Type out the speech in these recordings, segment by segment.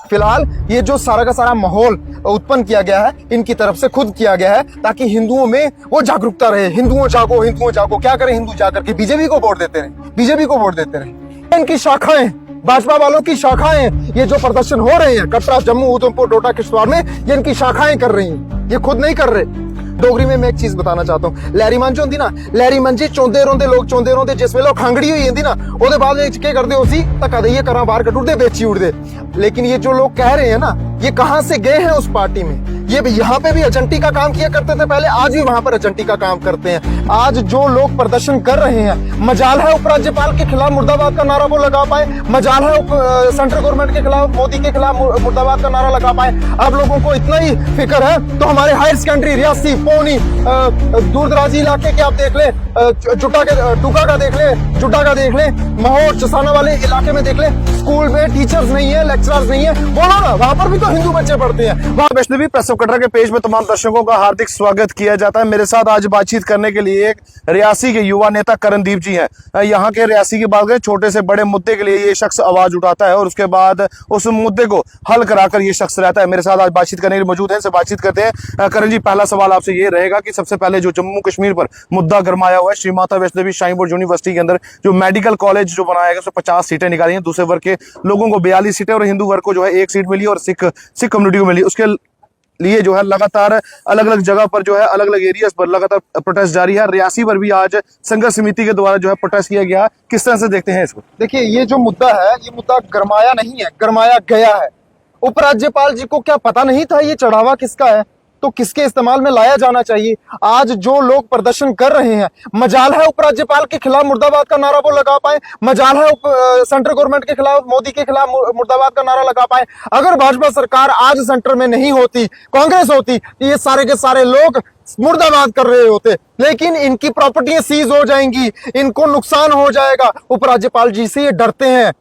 फिलहाल ये जो सारा का सारा माहौल उत्पन्न किया गया है इनकी तरफ से खुद किया गया है ताकि हिंदुओं में वो जागरूकता रहे। हिंदुओं जागो। क्या करें हिंदू जाकर के? बीजेपी को वोट देते रहे, बीजेपी को वोट देते रहे। इनकी शाखाएं, भाजपा वालों की शाखाएं, ये जो प्रदर्शन हो रहे हैं कटरा, जम्मू, उधमपुर, डोडा, किश्तवाड़ में, ये इनकी शाखाएं कर रही हैं, ये खुद नहीं कर रहे। डोगरी में मैं एक चीज बताना चाहता हूँ, लहरी मंच होंदी ना, लहरी मंच चौंदे रोंदे जिस वेले खांगड़ी हुई जाती ना, ओदे बाद क्या करते हो सी धक्का देइए करा बाहर कटुड़दे बेची उड़दे। लेकिन ये जो लोग कह रहे हैं ना, ये कहां से गए हैं उस पार्टी में? ये यहाँ पे भी एजेंटी का काम किया करते थे पहले, आज भी वहां पर एजेंटी का काम करते हैं। आज जो लोग प्रदर्शन कर रहे हैं, मजाल है उपराज्यपाल के खिलाफ मुर्दाबाद का नारा वो लगा पाए, मजाल है सेंट्रल गवर्नमेंट के खिलाफ, मोदी के खिलाफ मुर्दाबाद का नारा लगा पाए। आप लोगों को इतना ही फिक्र है तो हमारे हायर सेकेंडरी, रियासी, पौनी, दूर दराजी इलाके के आप देख ले, टुका का देख ले, जुड्डा का देख ले, माहौर चसाना वाले इलाके में देख ले, स्कूल में टीचर्स नहीं है, लेक्चरर्स नहीं है। बोलो ना, वहां पर भी तो हिंदू बच्चे पढ़ते हैं। वहां वैष्णवी प्रेस कटरा के पेज में तमाम दर्शकों का हार्दिक स्वागत किया जाता है। मेरे साथ आज बातचीत करने के लिए एक रियासी के युवा नेता करणदीप जी हैं। यहाँ के रियासी की बात करें, छोटे से बड़े मुद्दे के लिए ये शख्स आवाज उठाता है और उसके बाद उस मुद्दे को हल कराकर ये शख्स रहता है। मेरे साथ आज बातचीत करने के लिए मौजूद है, इनसे बातचीत करते हैं। करण जी, पहला सवाल आपसे ये रहेगा कि सबसे पहले जो जम्मू कश्मीर पर मुद्दा गरमाया हुआ है, Shri Mata Vaishno Devi shrine board university के अंदर जो मेडिकल कॉलेज जो बनाया गया, उसमें 50 सीटें निकाली हैं, दूसरे वर्ग के लोगों को 42 सीटें और हिंदू वर्ग को जो है 1 सीट मिली और सिख कम्युनिटी को मिली। उसके लिए जो है लगातार अलग अलग जगह पर जो है अलग अलग एरियाज पर लगातार प्रोटेस्ट जारी है। रियासी पर भी आज संघर्ष समिति के द्वारा जो है प्रोटेस्ट किया गया। किस तरह से देखते हैं इसको? देखिए, ये जो मुद्दा है, ये मुद्दा गरमाया नहीं है, गरमाया गया है। उपराज्यपाल जी को क्या पता नहीं था ये चढ़ावा किसका है, तो किसके इस्तेमाल में लाया जाना चाहिए? आज जो लोग प्रदर्शन कर रहे हैं, मजाल है उपराज्यपाल के खिलाफ मुर्दाबाद का नारा वो लगा पाए, मजाल है सेंट्रल गवर्नमेंट के खिलाफ, मोदी के खिलाफ मुर्दाबाद का नारा लगा पाए। अगर भाजपा सरकार आज सेंटर में नहीं होती, कांग्रेस होती, तो ये सारे के सारे लोग मुर्दाबाद कर रहे होते। लेकिन इनकी प्रॉपर्टियां सीज हो जाएंगी, इनको नुकसान हो जाएगा। उपराज्यपाल जी से ये डरते हैं।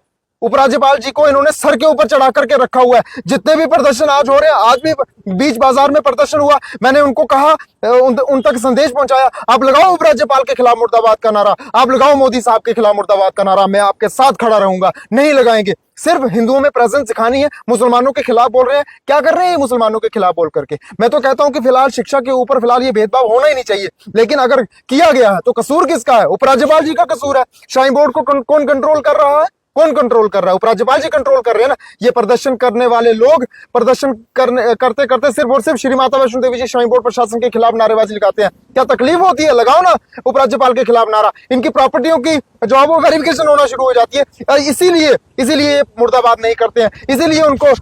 उपराज्यपाल जी को इन्होंने सर के ऊपर चढ़ा करके रखा हुआ है। जितने भी प्रदर्शन आज हो रहे हैं, आज भी बीच बाजार में प्रदर्शन हुआ, मैंने उनको कहा, उन तक संदेश पहुंचाया, आप लगाओ उपराज्यपाल के खिलाफ मुर्दाबाद का नारा, आप लगाओ मोदी साहब के खिलाफ मुर्दाबाद का नारा, मैं आपके साथ खड़ा रहूंगा। नहीं लगाएंगे। सिर्फ हिंदुओं में प्रेजेंस सिखानी है, मुसलमानों के खिलाफ बोल रहे हैं। क्या कर रहे हैं मुसलमानों के खिलाफ बोल करके? मैं तो कहता हूं कि फिलहाल शिक्षा के ऊपर फिलहाल ये भेदभाव होना ही नहीं चाहिए। लेकिन अगर किया गया है तो कसूर किसका है? उपराज्यपाल जी का कसूर है। श्राइन बोर्ड को कौन कंट्रोल कर रहा है? कौन कंट्रोल कर रहा है? उपराज्यपाल जी कंट्रोल कर रहे हैं ना। ये प्रदर्शन करने वाले लोग प्रदर्शन करते करते सिर्फ और सिर्फ श्री माता वैष्णो देवी जी श्राइन बोर्ड प्रशासन के खिलाफ नारेबाजी लगाते हैं। क्या तकलीफ होती है? लगाओ ना उपराज्यपाल के खिलाफ नारा। इनकी प्रॉपर्टियों की जो है वो वेरिफिकेशन होना शुरू हो जाती है। इसीलिए मुर्दाबाद नहीं करते हैं, इसीलिए उनको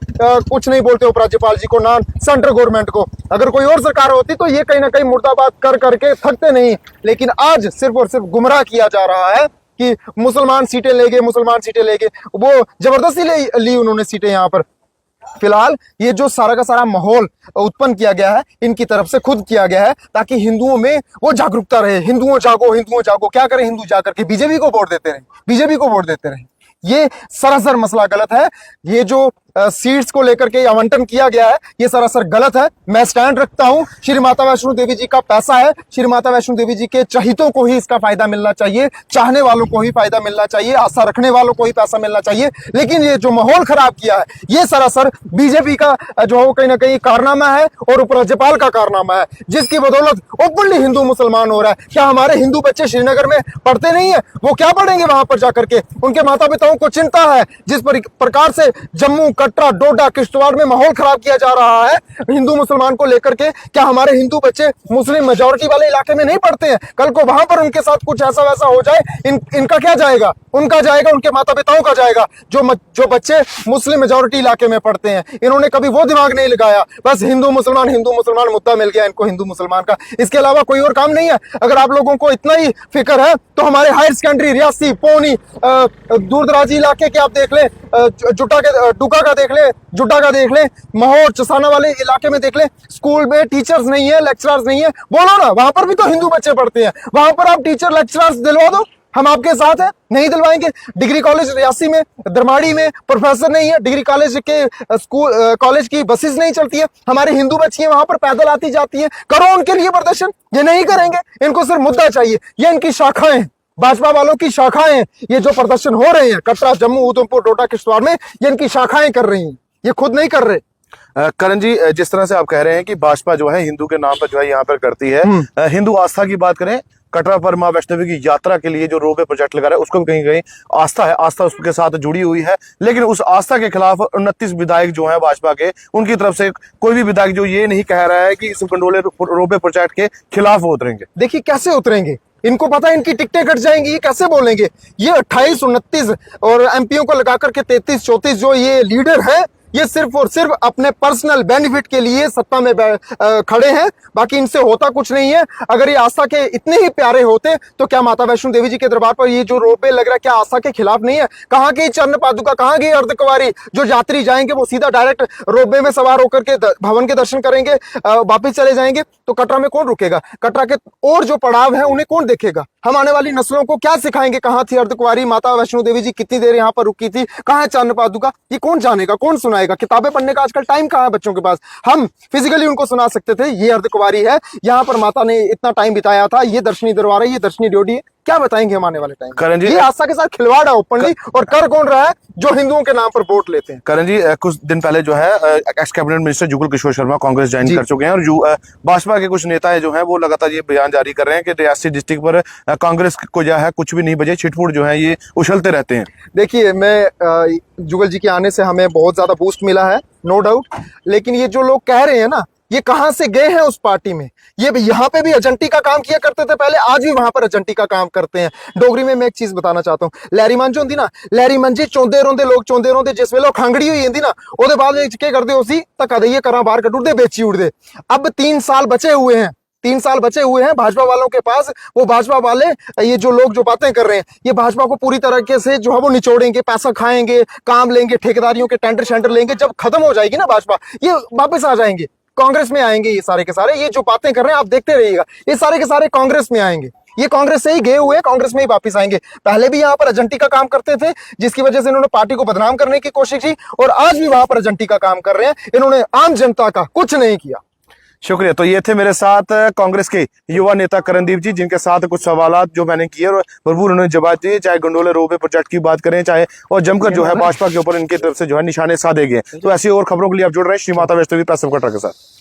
कुछ नहीं बोलते उपराज्यपाल जी को, ना सेंट्रल गवर्नमेंट को। अगर कोई और सरकार होती तो ये कहीं ना कहीं मुर्दाबाद कर करके थकते नहीं। लेकिन आज सिर्फ और सिर्फ गुमराह किया जा रहा है कि मुसलमान सीटें ले गए, वो जबरदस्ती ली उन्होंने सीटें यहाँ पर। फिलहाल ये जो सारा का सारा माहौल उत्पन्न किया गया है इनकी तरफ से खुद किया गया है ताकि हिंदुओं में वो जागरूकता रहे। हिंदुओं जागो। क्या करें हिंदू जाकर के? बीजेपी को वोट देते रहे। ये सरासर मसला गलत है। ये जो सीट्स को लेकर के आवंटन किया गया है, ये सरासर गलत है। मैं स्टैंड रखता हूं, श्री माता वैष्णो देवी जी का पैसा है, श्री माता वैष्णो देवी जी के चहितों को ही इसका फायदा मिलना चाहिए, चाहने वालों को ही फायदा मिलना चाहिए, आस्था रखने वालों को ही पैसा मिलना चाहिए। लेकिन ये जो माहौल खराब किया है, ये सरासर बीजेपी का जो है कहीं ना कहीं कारनामा है और उपराज्यपाल का कारनामा है, जिसकी बदौलत ओपनली हिंदू मुसलमान हो रहा है। क्या हमारे हिंदू बच्चे श्रीनगर में पढ़ते नहीं है? वो क्या पढ़ेंगे वहां पर जाकर के? उनके माता पिताओं को चिंता है। जिस प्रकार से जम्मू, कटरा, डोडा, किश्तवाड़ में माहौल खराब किया जा रहा है हिंदू मुसलमान को लेकर के, क्या हमारे हिंदू बच्चे मुस्लिम मेजॉरिटी वाले इलाके में नहीं पढ़ते हैं? कल को वहां पर उनके साथ कुछ ऐसा वैसा हो जाए, इनका क्या जाएगा? उनका जाएगा, उनके माता पिताओं का जाएगा। जो बच्चे मुस्लिम मेजॉरिटी इलाके में पढ़ते हैं, इन्होंने कभी वो दिमाग नहीं लगाया। बस हिंदू मुसलमान मुद्दा मिल गया इनको हिंदू मुसलमान का। इसके अलावा कोई और काम नहीं है। अगर आप लोगों को इतना ही फिक्र है तो हमारे हायर सेकेंडरी, रियासी, पौनी, दूर दराजी इलाके के आप देख ले, जुड्डा का देख ले, माहौर चसाना वाले इलाके में देख ले, स्कूल में टीचर्स नहीं है, लेक्चरर्स नहीं है। बोलो ना, वहां पर भी तो हिंदू बच्चे पढ़ते हैं। वहां पर आप टीचर लेक्चरर्स दिलवा दो, हम आपके साथ हैं। नहीं दिलवाएंगे? डिग्री कॉलेज रियासी में, दरमाड़ी में प्रोफेसर नहीं है, डिग्री कॉलेज के कॉलेज की बसेस नहीं चलती है, हमारे हिंदू बच्चियां वहां पर पैदल आती जाती हैं। करो उनके लिए प्रदर्शन। ये नहीं करेंगे। इनको सिर्फ मुद्दा चाहिए। ये इनकी शाखाएं, भाजपा वालों की शाखाएं, ये जो प्रदर्शन हो रहे हैं कटरा, जम्मू, उधमपुर, डोडा, किश्तवाड़ में, ये इनकी शाखाएं कर रही हैं। ये खुद नहीं कर रहे। करण जी, जिस तरह से आप कह रहे हैं कि भाजपा जो है हिंदू के नाम पर जो है यहाँ पर करती है, हिंदू आस्था की बात करें, कटरा पर मां वैष्णो देवी की यात्रा के लिए जो रोपवे प्रोजेक्ट लगा रहा है उसको भी कहीं कहीं आस्था है, आस्था उसके साथ जुड़ी हुई है, लेकिन उस आस्था के खिलाफ 29 विधायक जो हैं भाजपा के, उनकी तरफ से कोई भी विधायक जो ये नहीं कह रहा है कि इस गंडोले रोपवे प्रोजेक्ट के खिलाफ वो उतरेंगे। देखिए कैसे उतरेंगे, इनको पता है इनकी टिकटें कट जाएंगी, ये कैसे बोलेंगे। ये 28, 29 और एमपीओ को लगा करके 33, 34 जो ये लीडर है, ये सिर्फ और सिर्फ अपने पर्सनल बेनिफिट के लिए सत्ता में खड़े हैं, बाकी इनसे होता कुछ नहीं है। अगर ये आस्था के इतने ही प्यारे होते तो क्या माता वैष्णो देवी जी के दरबार पर ये जो रोपवे लग रहा है क्या आस्था के खिलाफ नहीं है? कहाँ गई चरण पादुका, कहाँ गई अर्धकुंवारी? जो यात्री जाएंगे वो सीधा डायरेक्ट रोपवे में सवार होकर के भवन के दर्शन करेंगे, वापिस चले जाएंगे। तो कटरा में कौन रुकेगा? कटरा के और जो पड़ाव है उन्हें कौन देखेगा? हम आने वाली नस्लों को क्या सिखाएंगे? कहाँ थी अर्धकुंवारी, माता वैष्णो देवी जी कितनी देर यहाँ पर रुकी थी, कहाँ है चरण पादुका? ये कौन जानेगा, कौन सुनाएगा? किताबें पढ़ने का आजकल टाइम कहाँ है बच्चों के पास? हम फिजिकली उनको सुना सकते थे ये अर्धकुंवारी है, यहाँ पर माता ने इतना टाइम बिताया था, ये दर्शनी दरबार है, ये दर्शनी ड्योढ़ी है। क्या बताएंगे हम आने वाले टाइम? करण जी, ये आस्था के साथ खिलवाड़ है ओपनली, और कर कौन रहा है? जो हिंदुओं के नाम पर वोट लेते हैं। करण जी, कुछ दिन पहले जो है x cabinet minister Jugal Kishore Sharma Congress join कर चुके हैं, और जो भाजपा के कुछ नेता जो हैं वो लगातार ये बयान जारी कर रहे हैं कि रियासी डिस्ट्रिक्ट पर कांग्रेस को जो है कुछ भी नहीं बचे, छिटपुट जो है ये उछलते रहते हैं। देखिए, मैं जुगल जी के आने से हमें बहुत ज्यादा बूस्ट मिला है, नो डाउट, लेकिन ये जो लोग कह रहे हैं ना, ये कहां से गए हैं उस पार्टी में? ये यहाँ पे भी एजेंटी का काम किया करते थे पहले, आज भी वहां पर एजेंटी का काम करते हैं। डोगरी में मैं एक चीज बताना चाहता हूँ, लैरी मंज होंदी ना, लैरी मंजी चौंदे रोंदे लोग चौंदे रोंदे, जिस वेले खांगड़ी हुई होंदी ना, ओदे बाद क्या करते उसी धक्का देइए करा बाहर कटुड़दे बेची उड़दे। अब 3 साल बचे हुए हैं, 3 साल बचे हुए हैं भाजपा वालों के पास। वो भाजपा वाले, ये जो लोग जो बातें कर रहे हैं, ये भाजपा को पूरी तरीके से जो है वो निचोड़ेंगे, पैसा खाएंगे, काम लेंगे, ठेकेदारियों के टेंडर शेंडर लेंगे। जब खत्म हो जाएगी ना भाजपा, ये वापस आ जाएंगे, कांग्रेस में आएंगे। ये सारे के सारे ये जो बातें कर रहे हैं आप देखते रहिएगा, ये सारे के सारे कांग्रेस में आएंगे। ये कांग्रेस से ही गए हुए, कांग्रेस में ही वापस आएंगे। पहले भी यहाँ पर एजेंटी का काम करते थे, जिसकी वजह से इन्होंने पार्टी को बदनाम करने की कोशिश की, और आज भी वहां पर एजेंटी का काम कर रहे हैं। इन्होंने आम जनता का कुछ नहीं किया। शुक्रिया। तो ये थे मेरे साथ कांग्रेस के युवा नेता करणदीप जी, जिनके साथ कुछ सवालात जो मैंने किए और भरपूर उन्होंने जवाब दिए, चाहे गंडोले रोपवे प्रोजेक्ट की बात करें, चाहे और जमकर जो है भाजपा के ऊपर इनकी तरफ से जो है निशाने साधे गए। तो ऐसी और खबरों के लिए आप जुड़ रहे हैं श्री माता वैष्णो देवी प्रेस कटरा के साथ।